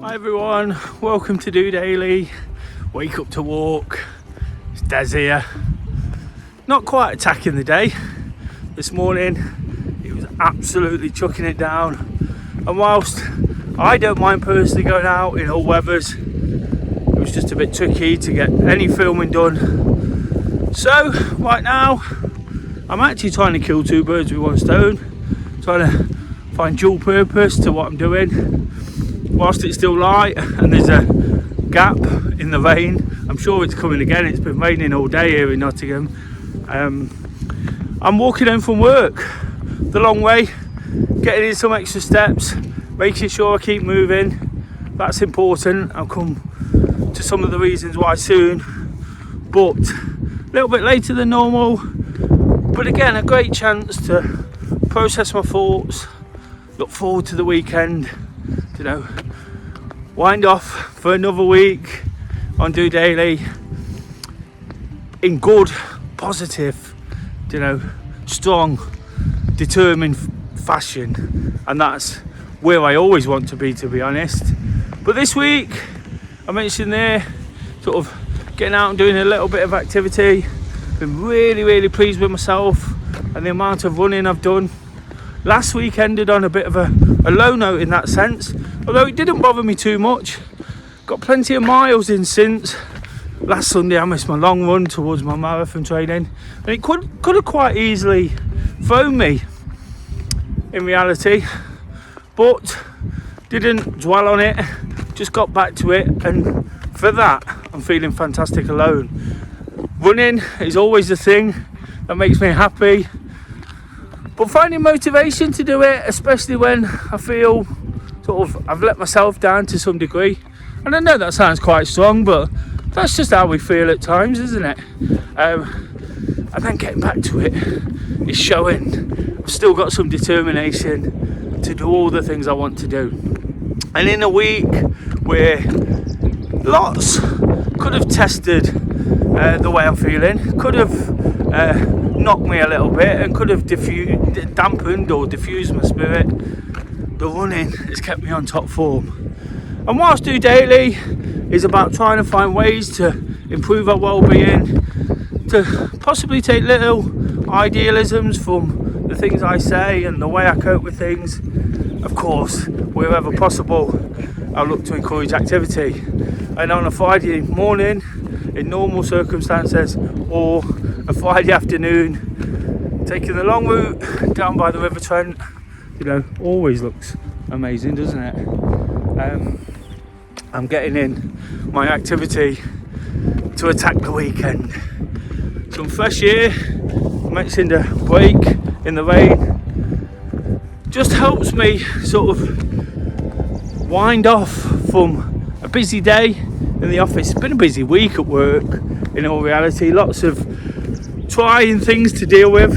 Hi everyone, welcome to DOdaily. Wake up to walk. It's Des here. Not quite attacking the day. This morning it was absolutely chucking it down. And whilst I don't mind personally going out in all weathers, it was just a bit tricky to get any filming done. So right now I'm actually trying to kill two birds with one stone. Trying to find dual purpose to what I'm doing. Whilst it's still light and there's a gap in the rain, I'm sure it's coming again. It's been raining all day here in Nottingham. I'm walking home from work the long way, getting in some extra steps, making sure I keep moving. That's important. I'll come to some of the reasons why soon, but a little bit later than normal. But again, a great chance to process my thoughts, look forward to the weekend, wind off for another week on DOdaily in good, positive, strong, determined fashion, and that's where I always want to be honest. But this week, I mentioned there, sort of getting out and doing a little bit of activity. Been really pleased with myself and the amount of running I've done. Last week ended on a bit of a low note in that sense, although it didn't bother me too much. Got plenty of miles in since. Last Sunday I missed my long run towards my marathon training, and it could have quite easily thrown me in reality, but didn't dwell on it, just got back to it, and for that I'm feeling fantastic alone. Running is always the thing that makes me happy, but finding motivation to do it, especially when I feel I've let myself down to some degree. And I know that sounds quite strong, but that's just how we feel at times, isn't it? And then getting back to it is showing I've still got some determination to do all the things I want to do. And in a week where lots could have tested the way I'm feeling, could have knocked me a little bit and could have dampened or diffused my spirit, the running has kept me on top form. And whilst DOdaily is about trying to find ways to improve our well-being, to possibly take little idealisms from the things I say and the way I cope with things, of course, wherever possible, I'll look to encourage activity. And on a Friday morning, in normal circumstances, or a Friday afternoon, taking the long route down by the River Trent, always looks amazing, doesn't it? I'm getting in my activity to attack the weekend. Some fresh air, I mentioned a break in the rain, just helps me sort of wind off from a busy day in the office. It's been a busy week at work, in all reality. Lots of trying things to deal with.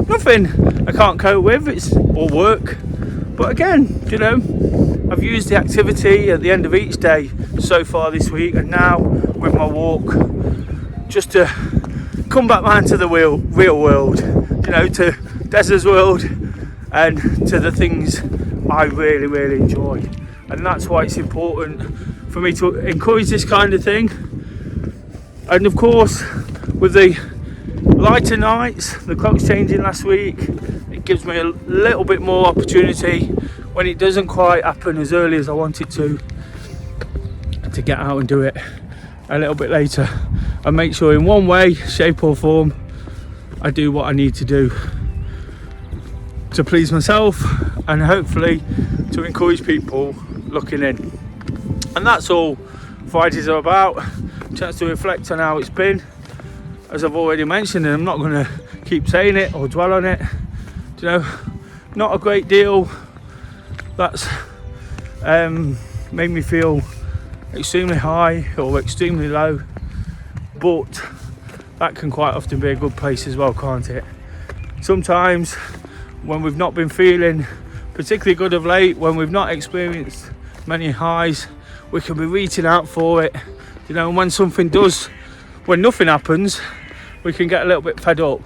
Nothing I can't cope with, it's all work. But again, I've used the activity at the end of each day so far this week, and now with my walk, just to come back round to the real world, to Des's world and to the things I really enjoy. And that's why it's important for me to encourage this kind of thing. And of course, with the lighter nights, the clock's changing last week, it gives me a little bit more opportunity when it doesn't quite happen as early as I want it to get out and do it a little bit later, and make sure in one way, shape or form, I do what I need to do to please myself and hopefully to encourage people looking in. And that's all Fridays are about, a chance to reflect on how it's been, as I've already mentioned, and I'm not going to keep saying it or dwell on it. Not a great deal that's made me feel extremely high or extremely low, but that can quite often be a good place as well, can't it? Sometimes when we've not been feeling particularly good of late, when we've not experienced many highs, we can be reaching out for it, and when nothing happens, we can get a little bit fed up.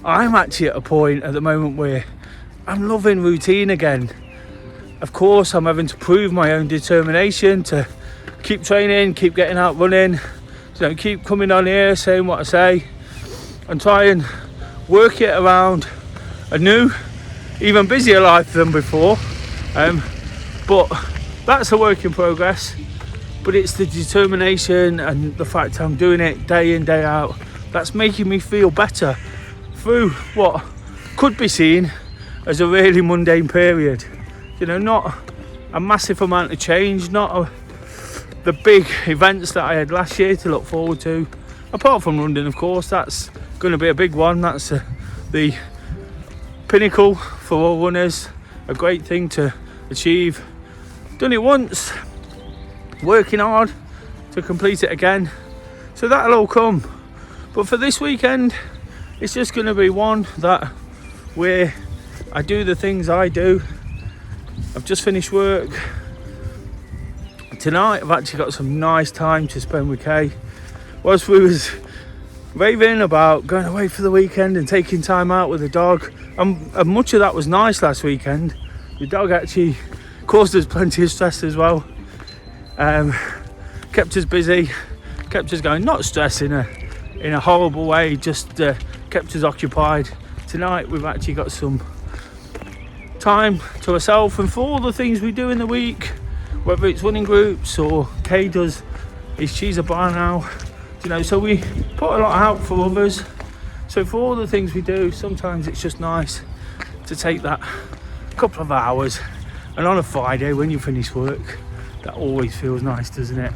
I'm actually at a point at the moment where I'm loving routine again. of course, I'm having to prove my own determination to keep training, keep getting out running, keep coming on here, saying what I say, and try and work it around a new, even busier life than before. But that's a work in progress. But it's the determination and the fact I'm doing it day in, day out, that's making me feel better through what could be seen as a really mundane period. Not a massive amount of change, not the big events that I had last year to look forward to. Apart from London, of course, that's going to be a big one. That's the pinnacle for all runners, a great thing to achieve. Done it once, working hard to complete it again. So that'll all come. But for this weekend, it's just going to be one where I do the things I do. I've just finished work. Tonight I've actually got some nice time to spend with Kay. Whilst we was raving about going away for the weekend and taking time out with the dog, and much of that was nice last weekend. The dog actually caused us plenty of stress as well. Kept us busy, kept us going, not stress in a horrible way, just kept us occupied. Tonight we've actually got some time to ourselves, and for all the things we do in the week, whether it's running groups or Kay does she's a bar now, so we put a lot out for others. So for all the things we do, sometimes it's just nice to take that couple of hours. And on a Friday when you finish work, that always feels nice, doesn't it?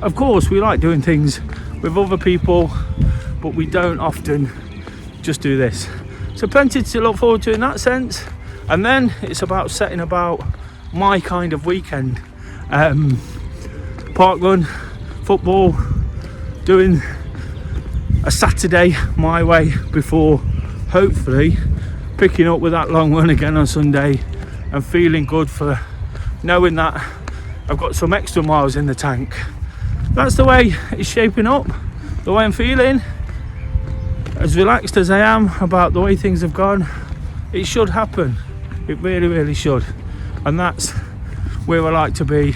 Of course, we like doing things with other people, but we don't often just do this. So plenty to look forward to in that sense. And then it's about setting about my kind of weekend. Park run, football, doing a Saturday my way before hopefully picking up with that long run again on Sunday, and feeling good for knowing that I've got some extra miles in the tank. That's the way it's shaping up, the way I'm feeling. As relaxed as I am about the way things have gone, it should happen. It really, really should. And that's where I like to be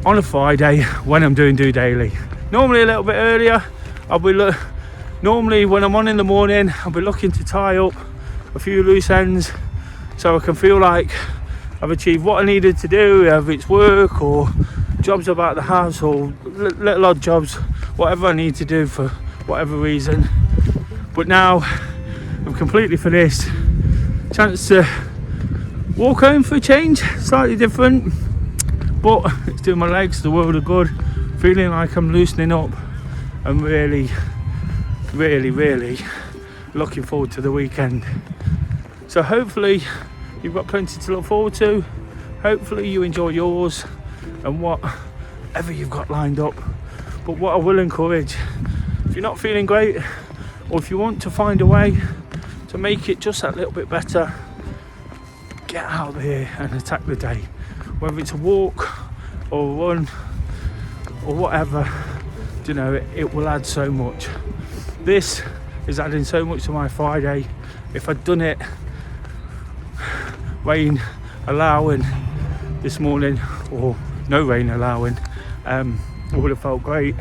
on a Friday when I'm doing DOdaily. Normally a little bit earlier. Normally when I'm on in the morning, I'll be looking to tie up a few loose ends so I can feel like I've achieved what I needed to do, whether it's work or jobs about the house or little odd jobs, whatever I need to do for whatever reason. But now I'm completely finished. Chance to walk home for a change, slightly different, but it's doing my legs the world of good. Feeling like I'm loosening up and really, really, really looking forward to the weekend. So hopefully you've got plenty to look forward to. Hopefully you enjoy yours and whatever you've got lined up. But what I will encourage, if you're not feeling great, or if you want to find a way to make it just that little bit better, get out there and attack the day. Whether it's a walk or a run or whatever, it will add so much. This is adding so much to my Friday. If I'd done it rain allowing this morning, or no rain allowing, it would have felt great.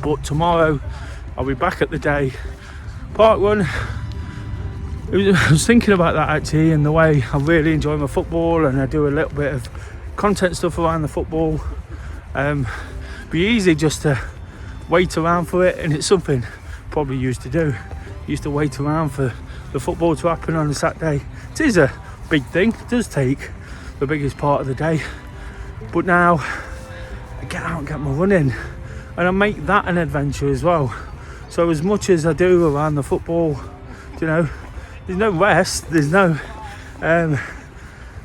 But tomorrow I'll be back at the day. Park run, I was thinking about that actually, and the way I really enjoy my football, and I do a little bit of content stuff around the football. Be easy just to wait around for it, and it's something I probably used to do. Used to wait around for the football to happen on a Saturday. It is a big thing, it does take the biggest part of the day, but now I get out and get my running, and I make that an adventure as well. So as much as I do around the football, there's no rest, there's no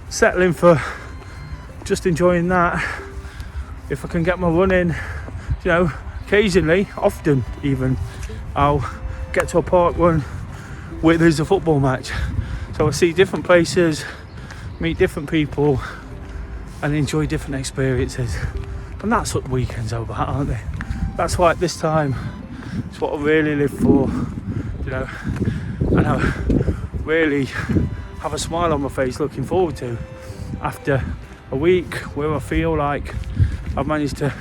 settling for just enjoying that. If I can get my running, occasionally, often even, I'll get to a park run where there's a football match. So I see different places, meet different people, and enjoy different experiences. And that's what the weekends are about, aren't they? That's why at this time, it's what I really live for, and I really have a smile on my face looking forward to after a week where I feel like I've managed to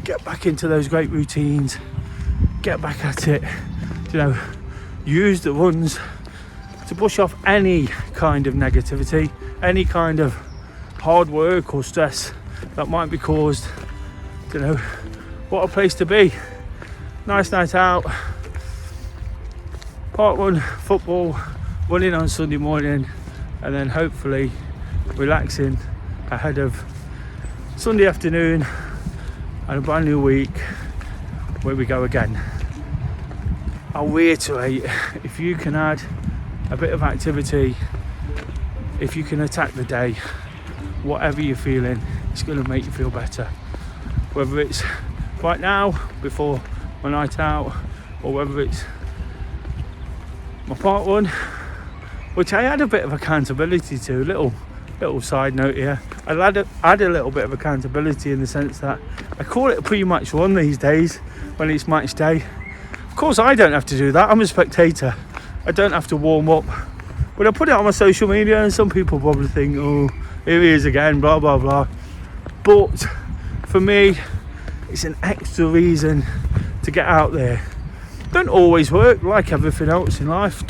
get back into those great routines, get back at it, use the runs to push off any kind of negativity, any kind of hard work or stress that might be caused. What a place to be. Nice night out, park run, football, running on Sunday morning, and then hopefully relaxing ahead of Sunday afternoon and a brand new week where we go again. I'll reiterate, if you can add a bit of activity, if you can attack the day, whatever you're feeling, it's going to make you feel better. Whether it's right now before my night out, or whether it's my park run, which I had a bit of accountability to. Little side note here, I add a little bit of accountability in the sense that I call it a pre-match run these days when it's match day. Of course I don't have to do that, I'm a spectator, I don't have to warm up, but I put it on my social media and some people probably think, oh, here he is again, blah blah blah. But for me, it's an extra reason to get out there. Don't always work, like everything else in life,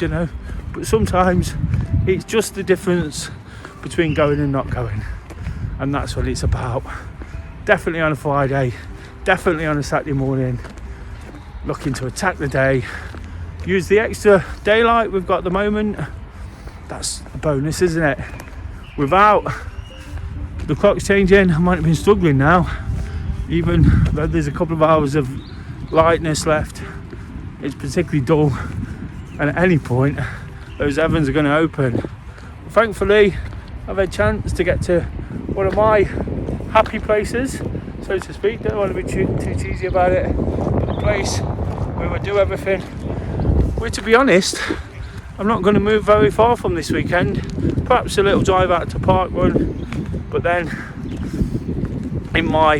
but sometimes it's just the difference between going and not going, and that's what it's about. Definitely on a Friday, definitely on a Saturday morning, looking to attack the day, use the extra daylight we've got at the moment. That's a bonus, isn't it? Without the clocks changing, I might have been struggling now, even though there's a couple of hours of lightness left. It's particularly dull, and at any point those heavens are going to open. Thankfully, I've had a chance to get to one of my happy places, so to speak. Don't want to be too cheesy about it, but the place where I do everything. Where, to be honest, I'm not going to move very far from this weekend. Perhaps a little drive out to park run, but then in my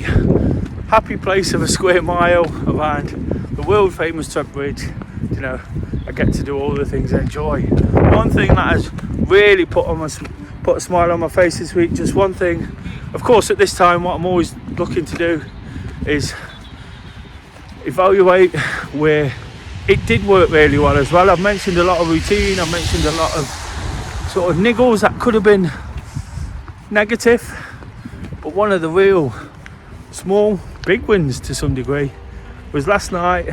happy place of a square mile around the world famous truck bridge, I get to do all the things I enjoy. One thing that has really put a smile on my face this week, just one thing, of course at this time what I'm always looking to do is evaluate where it did work really well as well. I've mentioned a lot of routine, I've mentioned a lot of sort of niggles that could have been negative, but one of the real small big wins to some degree was last night.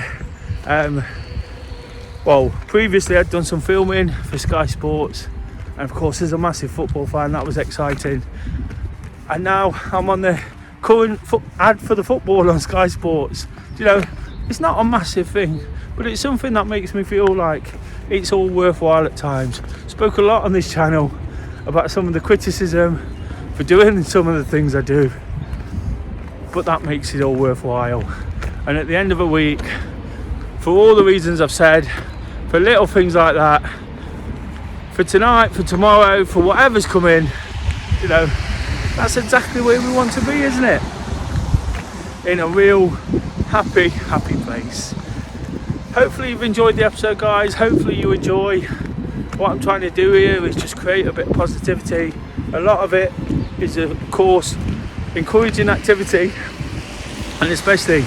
Previously I'd done some filming for Sky Sports, and of course as a massive football fan that was exciting, and now I'm on the current ad for the football on Sky Sports. It's not a massive thing, but it's something that makes me feel like it's all worthwhile at times. Spoke a lot on this channel about some of the criticism for doing some of the things I do, but that makes it all worthwhile. And at the end of a week, for all the reasons I've said, for little things like that, for tonight, for tomorrow, for whatever's coming, that's exactly where we want to be, isn't it? In a real happy place. Hopefully you've enjoyed the episode, guys. Hopefully you enjoy what I'm trying to do here is just create a bit of positivity. A lot of it is, of course, encouraging activity, and especially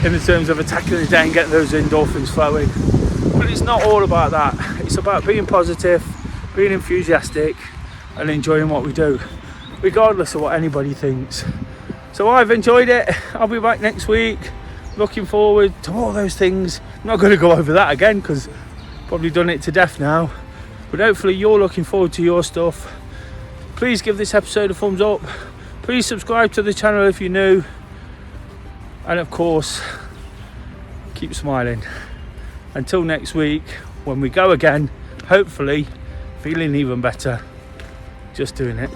in the terms of attacking the day and getting those endorphins flowing. But it's not all about that. It's about being positive, being enthusiastic, and enjoying what we do, regardless of what anybody thinks. So I've enjoyed it. I'll be back next week. Looking forward to all those things. I'm not going to go over that again because I've probably done it to death now. But hopefully you're looking forward to your stuff. Please give this episode a thumbs up. Please subscribe to the channel if you're new. And of course, keep smiling. Until next week, when we go again, hopefully feeling even better. Just doing it.